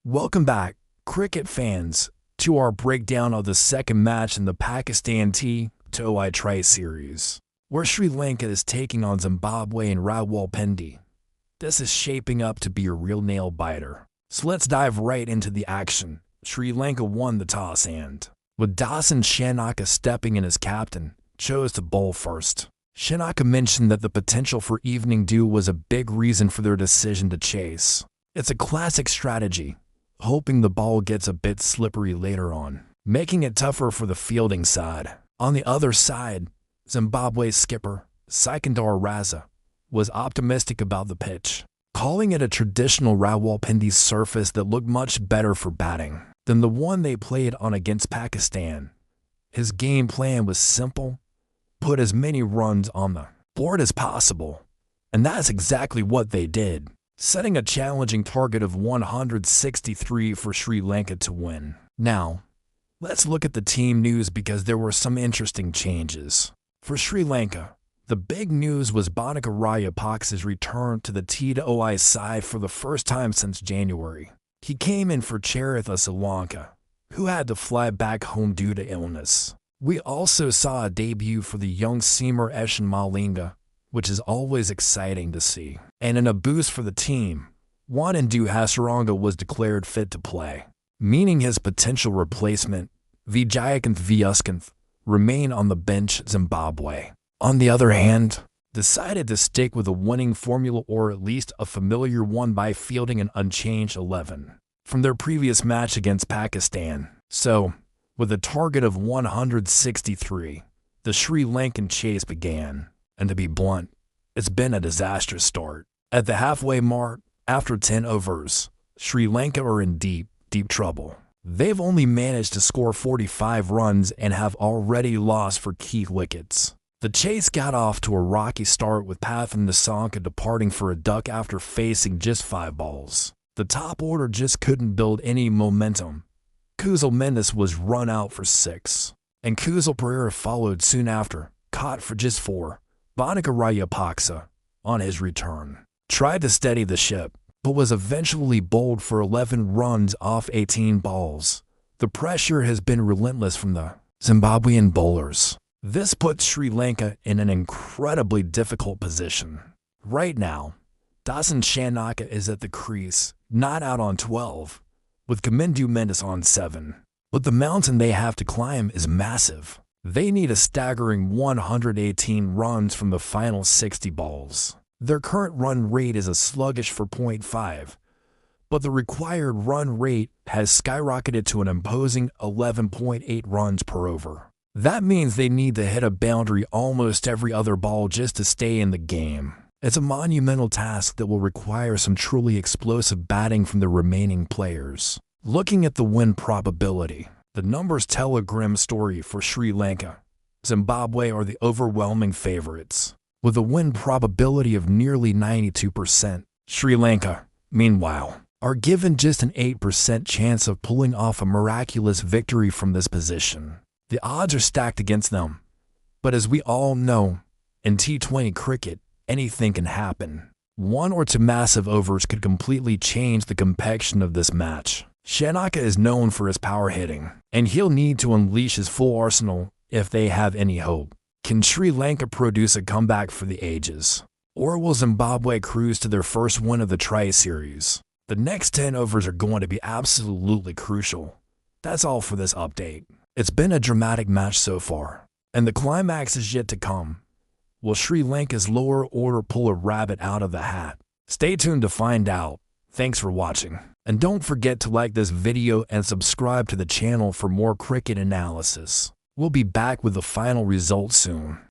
Welcome back, cricket fans, to our breakdown of the second match in the Pakistan T20I Tri-Series, where Sri Lanka is taking on Zimbabwe in Rawalpindi. This is shaping up to be a real nail-biter. So let's dive right into the action. Sri Lanka won the toss and, with Dasun Shanaka stepping in as captain, chose to bowl first. Shanaka mentioned that the potential for evening dew was a big reason for their decision to chase. It's a classic strategy, hoping the ball gets a bit slippery later on, making it tougher for the fielding side. On the other side, Zimbabwe's skipper, Sikandar Raza, was optimistic about the pitch, calling it a traditional Rawalpindi surface that looked much better for batting than the one they played on against Pakistan. His game plan was simple: put as many runs on the board as possible, and that's exactly what they did, setting a challenging target of 163 for Sri Lanka to win. Now, let's look at the team news because there were some interesting changes. For Sri Lanka, the big news was Bhanika Rajapaksa's return to the T20I side for the first time since January. He came in for Charitha Solanka, who had to fly back home due to illness. We also saw a debut for the young seamer Eshan Malinga, which is always exciting to see. And in a boost for the team, Wanandu Hasaranga was declared fit to play, meaning his potential replacement, Vijayakanth Vyaskanth, remained on the bench. Zimbabwe, on the other hand, decided to stick with a winning formula, or at least a familiar one, by fielding an unchanged 11 from their previous match against Pakistan. So, with a target of 163, the Sri Lankan chase began. And to be blunt, it's been a disastrous start. At the halfway mark, after 10 overs, Sri Lanka are in deep trouble. They've only managed to score 45 runs and have already lost for key wickets. The chase got off to a rocky start, with Pathan Nissanka departing for a duck after facing just 5 balls. The top order just couldn't build any momentum. Kuzal Mendes was run out for 6, and Kuzal Pereira followed soon after, caught for just 4. Bhanika Rajapaksa, on his return, tried to steady the ship, but was eventually bowled for 11 runs off 18 balls. The pressure has been relentless from the Zimbabwean bowlers. This puts Sri Lanka in an incredibly difficult position. Right now, Dasun Shanaka is at the crease, not out on 12, with Kamindu Mendes on 7. But the mountain they have to climb is massive. They need a staggering 118 runs from the final 60 balls. Their current run rate is a sluggish 4.5, but the required run rate has skyrocketed to an imposing 11.8 runs per over. That means they need to hit a boundary almost every other ball just to stay in the game. It's a monumental task that will require some truly explosive batting from the remaining players. Looking at the win probability, the numbers tell a grim story for Sri Lanka. Zimbabwe are the overwhelming favorites, with a win probability of nearly 92%. Sri Lanka, meanwhile, are given just an 8% chance of pulling off a miraculous victory from this position. The odds are stacked against them, but as we all know, in T20 cricket, anything can happen. 1 or 2 massive overs could completely change the complexion of this match. Shanaka is known for his power hitting, and he'll need to unleash his full arsenal if they have any hope. Can Sri Lanka produce a comeback for the ages? Or will Zimbabwe cruise to their first win of the Tri-Series? The next 10 overs are going to be absolutely crucial. That's all for this update. It's been a dramatic match so far, and the climax is yet to come. Will Sri Lanka's lower order pull a rabbit out of the hat? Stay tuned to find out. Thanks for watching. And don't forget to like this video and subscribe to the channel for more cricket analysis. We'll be back with the final results soon.